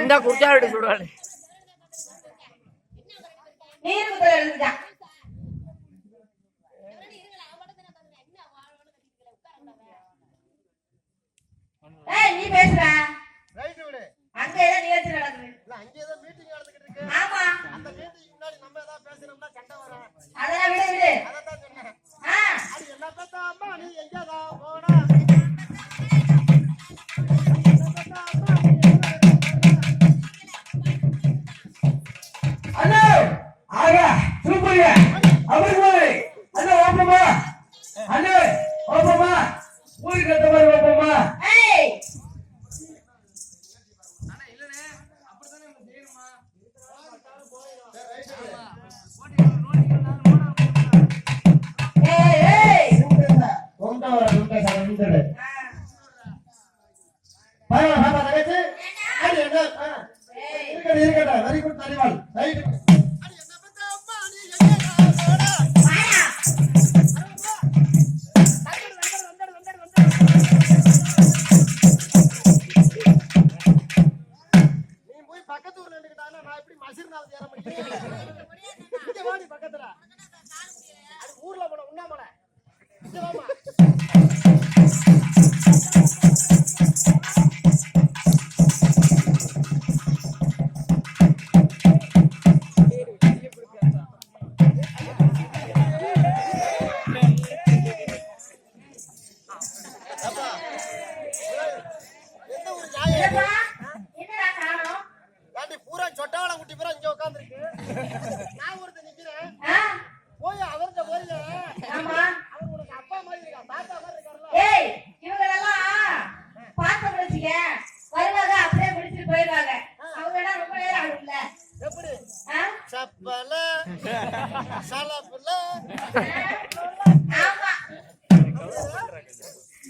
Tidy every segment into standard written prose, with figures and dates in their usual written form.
இந்த குடிச்சாடு சுடுவாடு நீ பேசுற அங்க ஏதோ நிகழ்ச்சி நடக்குது அங்க ஏதோ மீட்டிங் நடந்துகிட்டு இருக்கு. ஆமா அந்த மீட்டிங் முன்னாடி நம்ம ஏதாவது பேசணும்னா சண்டை வரும். அதெல்லாம் விடு அதான் சொன்னேன். அது என்ன பார்த்தா அம்மா நீ எங்கடா போனா அண்ணா ஆக சூப்பர்யா அவர்களே அண்ணா ஓப்பமா அண்ணா ஓப்பமா ஊருக்கு ஏத்த மாதிரி ஓப்பமா ஏய் அண்ணா இல்லனே அப்படிதானே நம்ம செய்யணுமா ஏய் ஏய் ஒண்டா சரண்டடு பாயா பாபா தகச்சு அடி என்ன இருக்கடா வெரி குட் தலிவால் ரைட் அது என்ன பார்த்தா அம்மா நீ எங்கடா போனா வாயா நீ போய் பக்கத்து ஊர்ல நின்னுட்டானா நான் எப்படி மசிர்னால ஏற முடியும்? இங்க வாடி பக்கத்துல. அது ஊர்ல போன உண்ணாமல. இங்க வாமா. எந்த ஊர் நியாயம்? என்னப்பா என்னடா காணோம் ஏண்டி பூரா சொட்டாவள குட்டி பூரா இங்க உட்கார்ந்திருக்கு. நான் ஒருத்தன் நிக்கிறேன். போய் அவர்ட்ட போய் ஆமா அவர் உனக்கு அப்பா மாதிரி இருக்கா, தாத்தா மாதிரி இருக்காருல்ல. ஏய் இவங்களெல்லாம் பார்த்து முடிச்சுக்க வருவாங்க அப்படியே முடிச்சுட்டு போயிடுவாங்க அவங்க எல்லாம் ரொம்ப நேரம் ஆகும்ல எப்படி? ஆ? சப்பல சலப்புல ஆமா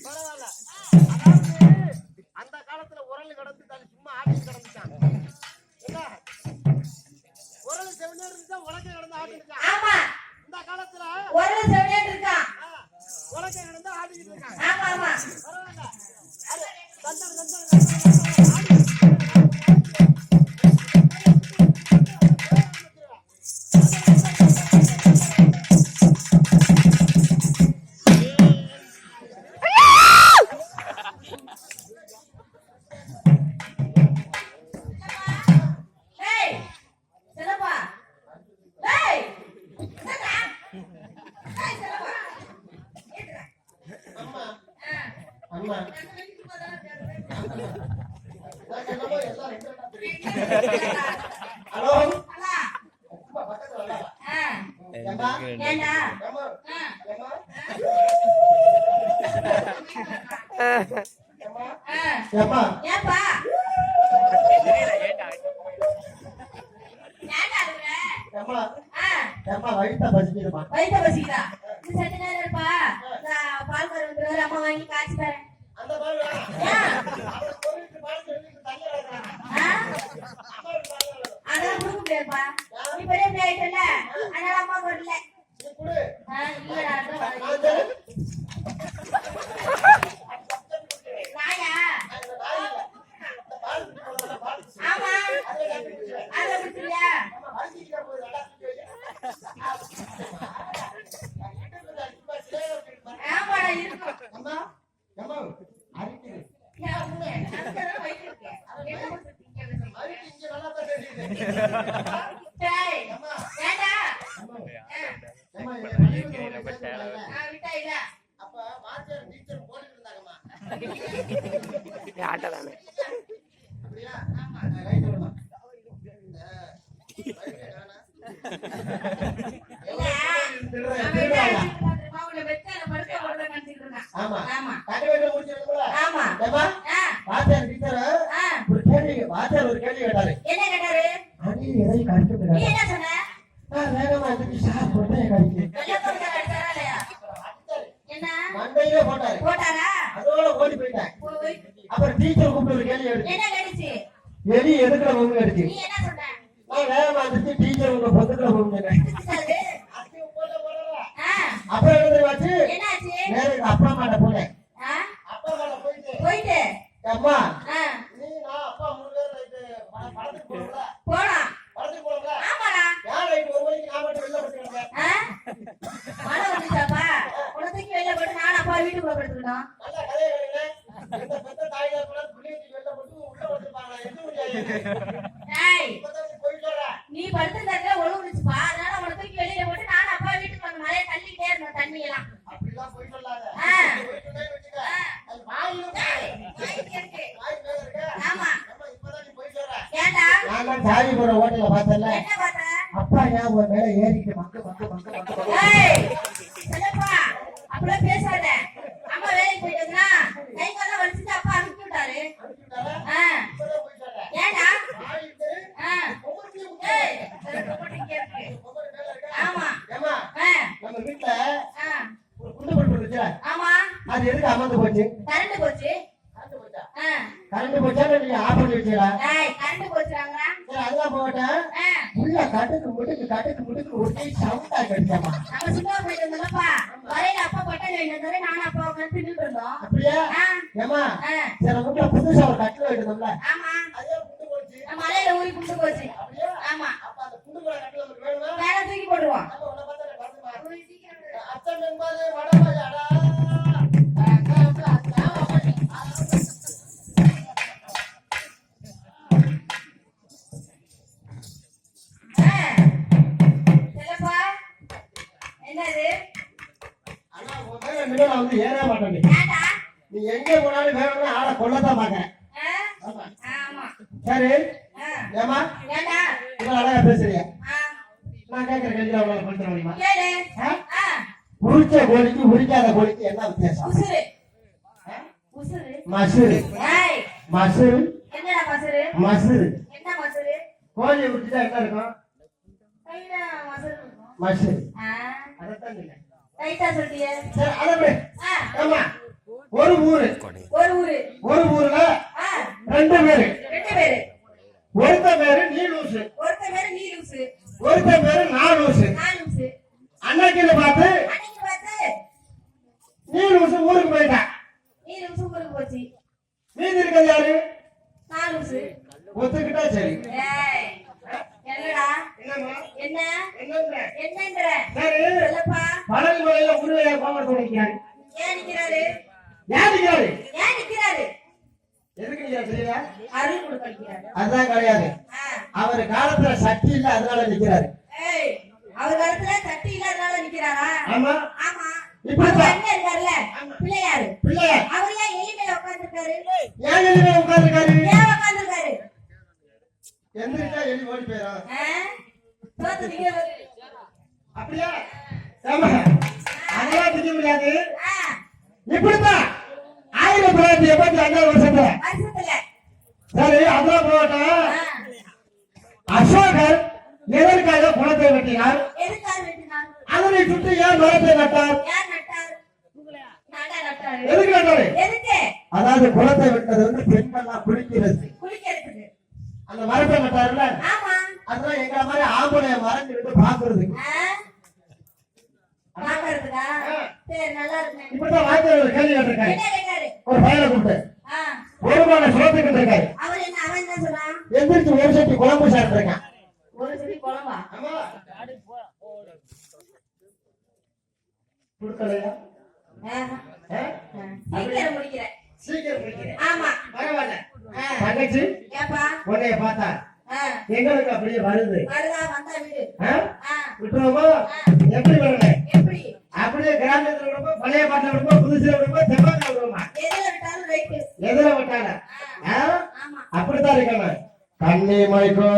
பரவாயில்ல. அதாவது அந்த காலத்துல உரல் கடந்து தான் சும்மா ஆட்டி கடந்துட்டான். என்ன உரல் செவனே இருந்தா உலகை கடந்து ஆட்டிட்டான். ஆமா இந்த காலத்துல ஒரு செவனேட் இருக்கான் உலகை கடந்து ஆட்டிட்டு இருக்கான். ஆமா ஆமா பரவாயில்ல. அது தந்தர் தந்தர் ஆடி ஏய் செல்லப்பா ஏய் என்னடா ஏய் செல்லப்பா ஏத்துடா அம்மா ஆ அம்மா நான் வீட்டுக்கு போறேன் நான் என்னமோ எல்லாம் ரெண்டா தெரியும். ஹலோ அலா அம்மா பக்கத்துல வரல. ஆ ஏம்மா ஏண்டா ஏம்மா ஆ ஏம்மா ஏம்மா ஆ ஏம்மா ஏப்பா ஏண்டா அதுல ஏம்மா ஆ ஏம்மா வயித்த பசிக்குதுமா. வயித்த பசிக்குதா நீ சட்ட நேரம் இருப்பா பால் கரு வந்துருவாரு அம்மா வாங்கி காய்ச்சி தரேன் அந்த பால் வேணாம். ஏன் அவரை கொல்லிட்டு பால் சொல்லிட்டு தனியா வைக்கிறாங்க. ஆ அம்மா பால் வேணும். அதெல்லாம் கொடுக்க முடியாதுப்பா நீ பெரிய பிள்ளை ஆயிட்டல அதனால அம்மா வரல நீ குடு. இல்லடா அதான் நான் வரல. தரேன். நாயா அந்த நாய் இல்ல. இந்த பால் குடி போடுறதுல பால் குடி. ஆமா அதே நான் குடிக்கிறேன். அதை விட்டுலையா அம்மா வலிக்கிட்டே போகுது. நல்லா தூக்கி வை. ஆமாடா இருக்கும் அம்மா அம்மா அரிக்குது. ஏன் உண்மை? அதுக்குதான் வயித்து இருக்கு. அவங்க என்ன கொடுத்து திங்கிறது? அரிக்கு இங்க நல்லா தான் தெரியுது. டேய், அம்மா ஏண்டா? அம்மா ஆ, அம்மா என் வலிக்குது உனக்கு சேர்த்துக்கலாம்ல. விட்டா இல்ல. அப்ப வாத்தியார் டீச்சர் போட்டுட்டு இருந்தாங்கம்மா. ஆட்டதானே அப்படியா? ரைட் விடுமா. இல்ல, அவன் என்ன நினைச்சிட்டு இருந்தான் தெரியுமா? உன்னை வெச்சு என்னை படுக்க போடுறேன்னு நினைச்சிட்டு இருந்தான். ஆமா ஆமா. கண்டுபிடிக்க முடிச்சிருக்கல. ஆமா. ஏம்மா ஆ, வாத்தியார் டீச்சர் ஆ. ஒரு கேள்வி வாத்தியார் ஒரு கேள்வி கேட்டாரு. என்ன கேட்டாரு? அடி எதை கடிச்சு நீ என்ன சொன்ன? வேகமா எதுக்கு சார் போட்டே கடிச்சு வெள்ளை பொருட்கள் அடிச்சாரா இல்லையா? என்ன மண்டையிலே போட்டாரு. போட்டாரா? அதோட ஓடி போயிட்டேன். போய் அப்புறம் டீச்சர் கூப்பிட்டு ஒரு கேள்வி எடுத்து என்ன கடிச்சு? எலி எதுக்குற பொண்ணு கடிச்சு நீ என்ன சொன்ன? நான் வேகமா வந்துச்சு டீச்சர் உங்க பொண்ணுக்குற பொண்ணு சரி. ஆ, அப்புறம் என்ன தெரியுமாச்சு என்னாச்சு? நேரம் அப்பா அம்மாட்ட போனேன். ஆ, அப்பா அம்மாட்ட போயிட்டு போயிட்டு அம்மா ஆ, நீ நான் அப்பா மூணு பேர் டேய், இப்பதான் நீ போய் சொல்ற. நீ படுத்திருந்தா ஒழுங்கு விழுச்சுப்பா. அதனால உன்னை தூக்கி வெளியில போட்டு நானும் அப்பா வீட்டுக்கு வந்து மழையை தள்ளிக்கிட்டே இருந்தோம் தண்ணி எல்லாம். அப்படிலாம் போய் சொல்லாத. ஆ. போய் சொன்னேன்னு வச்சுக்க. அது வாயில டேய், இருக்கு. வாய்க்கு இருக்கு. வாய் மேல இருக்கு. ஆமா. அம்மா, இப்பதான் நீ போய் சொல்ற. ஏன்டா? நான் தான் சாவி போற ஹோட்டல்ல பார்த்தேன்ல, என்ன பார்த்த? அப்பா ஏன் உன் மேல ஏறிட்டு மக்கு ஏய், செல்லப்பா, அப்படிலாம் பேசாத. அம்மா வேலைக்கு போயிட்டு வந்தா, கை கால்லாம் வலிச்சுட்டு அப்பா அனுப்பி விட்டாரு. அனுப்பிட்டாரா? ஆ. இப்பதான் போய் சொல்ற. ஏன்டா? வாய் இருக்கு. ஆ. ஒவ்வொரு ஏய், செல்லப்பா போட்டு இங்கே இருக்கு. ஒவ்வொரு மேல இருக்கு. ஆமா. ஏம்மா, ஆ. நம்ம வீட்டுல ஆ. ஒரு குண்டு பல்பு இருந்துச்சு. ஆமா. அது எதுக்கு அமர்ந்து போச்சு? கரண்ட் போச்சு. கரண்ட் போச்சா? ஆ. கரண்ட் போச்சா நீங்க ஆஃப் பண்ணி வச்சீங்களா? டேய், கரண்ட் போச்சுறாங்க. சரி, அதெல்லாம் போட்டேன். ஆ. உள்ள கட்டுக்கு முட்டுக்கு ஒரே சவுண்டா கிடைச்சாமா? நம்ம சும்மா போயிட்டு வந்தோம்லப்பா. வரையில அப்பா பட்டன் வேண்டியது நானும் அப்பா உட்காந்து தின்னுட்டு இருந்தோம். அப்படியே ஆ. ஏமா ஆ. சரி வீட்டுல புதுசா ஒரு கட்டில் வைக்கணும்ல, ஆமா. அதே குண்டு போச்சு. மலையில ஊறி குண்டு போச்சு. அப்படியே ஆமா. அப்ப அந்த குண்டு போற கட்டில நமக்கு வேணுமா? வேற தூக்கி போடுவோம். அப்ப உன்னை பார்த்தா எனக்கு வருதுமா? ஊறி சீக்கிரம் விடு. அச்சன் என்பது வடமலையாடா. செல்லப்பா, என்னது? ஆனா உன் மேல இனிமே நான் வந்து ஏற மாட்டேன். ஏன்டா? நீ எங்க போனாலும் வேணும்னா ஆளை கொல்லத்தான் பாக்குறேன். ஆ? ஆமா. சரி ஆ. ஏமா ஏன்டா? இவ்வளவு அழகா பேசுறிய, ஆ. நான் கேட்கிற கேள்வி அவ்வளவு பண்ற முடியுமா? கேளு. ஆ. உரிச்ச கோழிக்கு உரிக்காத கோழிக்கு என்ன வித்தியாசம்? உசுரு. உசுரு. மசூரு ஏய், மசூரு என்னடா மசுரு? மசூரு. என்ன மசுரு? கோழியை விட்டுட்டா என்ன இருக்கும்? கையில மசுரு இருக்கும். மசூரு. ஆ. அதைத்தான் சொன்னேன். ரைட்டா சொல்லியே. சரி அதை விடு. ஆ. ஆமா, ஒரு ஊரு, ஒரு ஊரு. ஒரு ஊர்ல ஆ. 2 பேரு. 2 பேரு. ஒருத்த பேரு நீ லூசு, ஒருத்த பேரு நீ லூசு. ஒருத்த பேரு நான் லூசு. நான் லூசு. அன்னைக்குன்னு பார்த்து அன்னைக்கு பார்த்து நீ லூசு ஊருக்கு போயிட்டான். நீ லூசு ஊருக்கு போச்சு. மீதி இருக்கிறது யாரு? நான் லூசு. ஒத்துக்கிட்டா சரி. ஏய், என்னடா? என்னம்மா என்ன? என்னன்ற? என்னன்ற? சரி, சொல்லப்பா. பழனி மலையில உருளையா கோமரத்தை நிற்கிறாரு. ஏன் நிக்கிறாரு? ஏன் நிற்கிறாரு? ஏன் நிக்கிறாரு? எதுக்கு நிற்கிறாரு தெரியல? அருள் கொடுக்க நிக்கிறாரு. அதுதான் கிடையாது, ஆ. அவர் காலத்துல சக்தி இல்ல அதனால நிற்கிறாரு. ஏய், அவர் காலத்துல தட்டி இல்லாதனால நிக்கிறாரா? ஆமா, ஆமா. இப்படி அவர் தான். அண்ணன் இருக்காருல்ல, பிள்ளையாரு. பிள்ளைய அவர் ஏன் எலிமையில உட்கார்ந்திருக்காரு? ஏன் எலிமே உட்கார்ந்துருக்காரு? ஏன் உட்கார்ந்திருக்காரு? எந்திரிச்சா எலி ஓடி போயிடும். ஆ? தோத்து நிக்கிறாரு. அப்படியா? ஆமா, அதெல்லாம் திக்க முடியாது. ஆ. இப்படித்தான் 1985 வருஷத்துல வருஷத்துல. சரி அதெல்லாம் போகட்டும். ஆ. அசோகர் எதற்காக குளத்தை வெட்டினார்? எதுக்காக வெட்டினார்? அதனை சுற்றி ஏன் மரத்தை நட்டார்? யார் நட்டார்? நான்தான் நட்டாரு. எதுக்கு நட்டாரு? எதுக்கு? அதாவது குளத்தை வெட்டது வந்து பெண்கள்லாம் குளிக்கிறது. குளிக்கிறதுக்கு. அந்த மரத்தை நட்டாருல, ஆமா. அதெல்லாம் எங்க மாதிரி ஆம்பளைய மரம் விட்டு பாக்குறது. ஆ? பாக்குறதுக்கா? சரி, நல்லா இருக்கு. இப்படிதான் வாய்க்கால் ஒரு கேள்வி கேட்டிருக்காரு. என்ன கேட்டாரு? ஒரு பையனை கூப்பிட்டு ஆ. ஒருமான சுரத்துக்கிட்டு இருக்காரு. அவர் என்ன சொல்றான்? எந்திரிச்சு ஒரு சட்டி குழம்பு சாப்பிட்டுருக்கான். ஒரு சிடி குழம்பா? ஆமா, கொடுக்கலையா? ஆஹா. ஆ? சீக்கிரம் முடிக்கிறேன். சீக்கிரம் குடிக்கிறேன். ஆமா. பரவாயில்ல. ஆ. தங்கச்சி ஏப்பா? உன்னைய பார்த்தா ஆ. எங்களுக்கு அப்படியே வருது. வருதா? வந்தா வீடு. ஆ? ஆ. விட்டுருவோமா? எப்படி வரல? எப்படி? அப்படியே கிராமத்துல விடுப்போ, பழைய பாட்டில் விடுப்போ, புதுசுல விடுப்போ, செவ்வாய்ல விடுவோமா? எதுல விட்டாலும் ரைட்டு. எதுல விட்டாங்க? ஆமா. அப்படித்தான் இருக்கணும். கண்ணி மைக்கோ